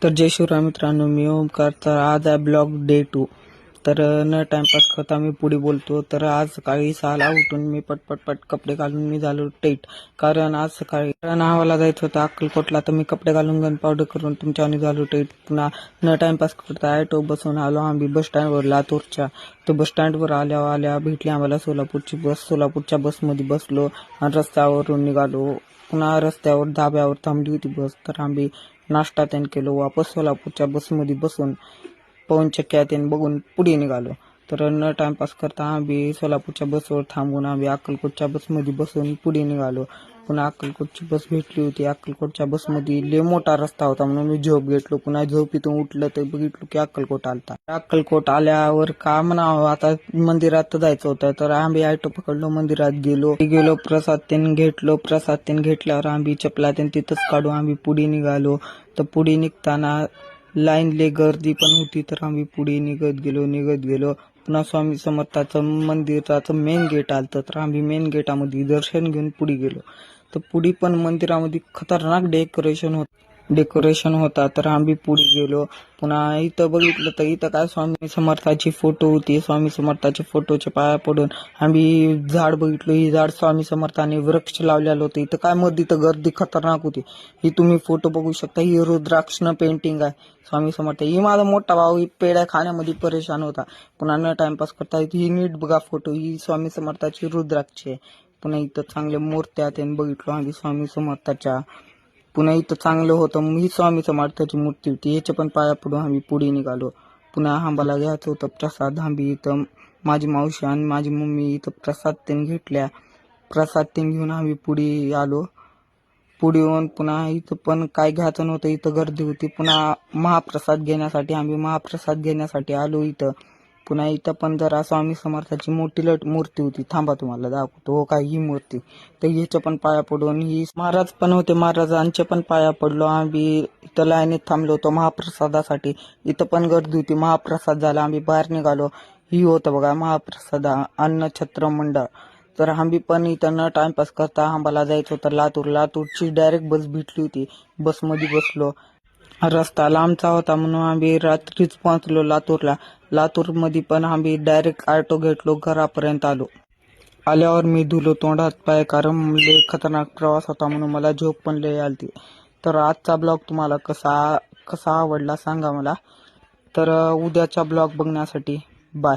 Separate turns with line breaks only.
तर जय शिवराय मित्रांनो, मी ओमकार. तर आज आहे ब्लॉग डे 2. तर न टाइमपास करता मी पुढे बोलतो. तर आज सकाळी 6ला उठून मी पटपट कपडे घालून मी झालो टेट. कारण आज सकाळी नावाला जायचं होतं अक्कलकोटला. तर मी कपडे घालून गन पावडर करून तुमच्यावानी झालो टेट. पुन्हा न टाइमपास करता ऑटो बसून आलो आम्ही बस स्टँडवर लातूरच्या. तर बस स्टँडवर आल्या भेटली आम्हाला सोलापूरची बस. सोलापूरच्या बसमध्ये बसलो आणि रस्त्यावरून निघालो. पुन्हा रस्त्यावर धाब्यावर थांबली होती बस. तर आम्ही नाश्ता त्यान केलो. वापस सोलापूरच्या बसमध्ये बसून पवनचक्क्या त्यान बघून पुढे निघालो. तर न टाइमपास करता आम्ही सोलापूरच्या बसवर थांबून आम्ही अक्कलकोटच्या बसमध्ये बसून पुढे निघालो. पुन्हा अक्कलकोटची बस भेटली होती. अक्कलकोटच्या बसमध्ये लय मोठा रस्ता होता म्हणून मी झोप घेतलो. पुन्हा झोपीतून उठलं तर बघितलो की अक्कलकोट आलता. अक्कलकोट आल्यावर का म्हणावं, आता मंदिरात जायचं होतं. तर आम्ही ऑटो पकडलो, मंदिरात गेलो प्रसाद त्यान घेतल्यावर आम्ही चपला त्यान तिथंच काढू आम्ही पुढे निघालो. तर पुढे निघताना लाईनले गर्दी पण होती. तर आम्ही पुढे निघत गेलो. पुन्हा स्वामी समर्थाचं मंदिराचं मेन गेट आलतं. तर आम्ही मेन गेटामध्ये दर्शन घेऊन पुढे गेलो. तर पुढे पण मंदिरामध्ये खतरनाक डेकोरेशन होता. तर आम्ही पुढे गेलो. पुन्हा इथं बघितलं तर इथं काय स्वामी समर्थाची फोटो होती. स्वामी समर्थाच्या फोटोच्या पाया पडून आम्ही झाड बघितलो. ही झाड स्वामी समर्थाने वृक्ष लावलेलं होतं. इथं काय मध्ये तर गर्दी खतरनाक होती. ही तुम्ही फोटो बघू शकता. ही रुद्राक्षनं पेंटिंग आहे स्वामी समर्थ. ही माझा मोठा भाऊ ही पेड्या खाण्यामध्ये परेशान होता. पुन्हा न टाइमपास करता ही नीट बघा फोटो. ही स्वामी समर्थाची रुद्राक्ष आहे. पुन्हा इथं चांगल्या मूर्त्या त्यांनी बघितलो आम्ही स्वामी समर्थाच्या. पुन्हा इथं चांगलं होतं. ही स्वामी समर्थाची मूर्ती होती. ह्याच्या पण पाया पडून आम्ही पुढे निघालो. पुन्हा आंबाला घ्यायचं होतं प्रसाद. आम्ही इथं माझी मावशी आणि माझी मम्मी इथं प्रसाद त्यांनी घेतल्या. प्रसाद त्यांनी घेऊन आम्ही पुढे आलो. पुढे येऊन पुन्हा इथं पण काय घ्यायचं नव्हतं. इथं गर्दी होती. पुन्हा महाप्रसाद घेण्यासाठी आलो इथं. पुन्हा इथं पण जरा स्वामी समर्थाची मोठी मूर्ती होती. थांबा तुम्हाला दाखवतो. हो काय ही मूर्ती. तर ह्याच्या पण पाया पडून ही महाराज पण होते. महाराजांच्या पण पाया पडलो आम्ही. इथं लाईनीत थांबलो होतो महाप्रसादासाठी. इथं पण गर्दी होती. महाप्रसाद झाला आम्ही बाहेर निघालो. ही होतं बघा महाप्रसाद अन्नछत्र मंडळ. तर आम्ही पण इथं न टाइमपास करता आंबाला जायचं होतं लातूरची डायरेक्ट बस भेटली होती. बसमध्ये बसलो. रस्ता लांबचा होता म्हणून आम्ही रात्रीच पोहोचलो लातूरला. लातूरमध्ये पण आम्ही डायरेक्ट ऑटो घेतलो, घरापर्यंत आलो. आल्यावर मी धुलो तोंड हात पाय, कारण लय खतरनाक प्रवास होता म्हणून मला झोप पण लय आलती. तर आजचा ब्लॉग तुम्हाला कसा आवडला सांगा मला. तर उद्याचा ब्लॉग बघण्यासाठी बाय.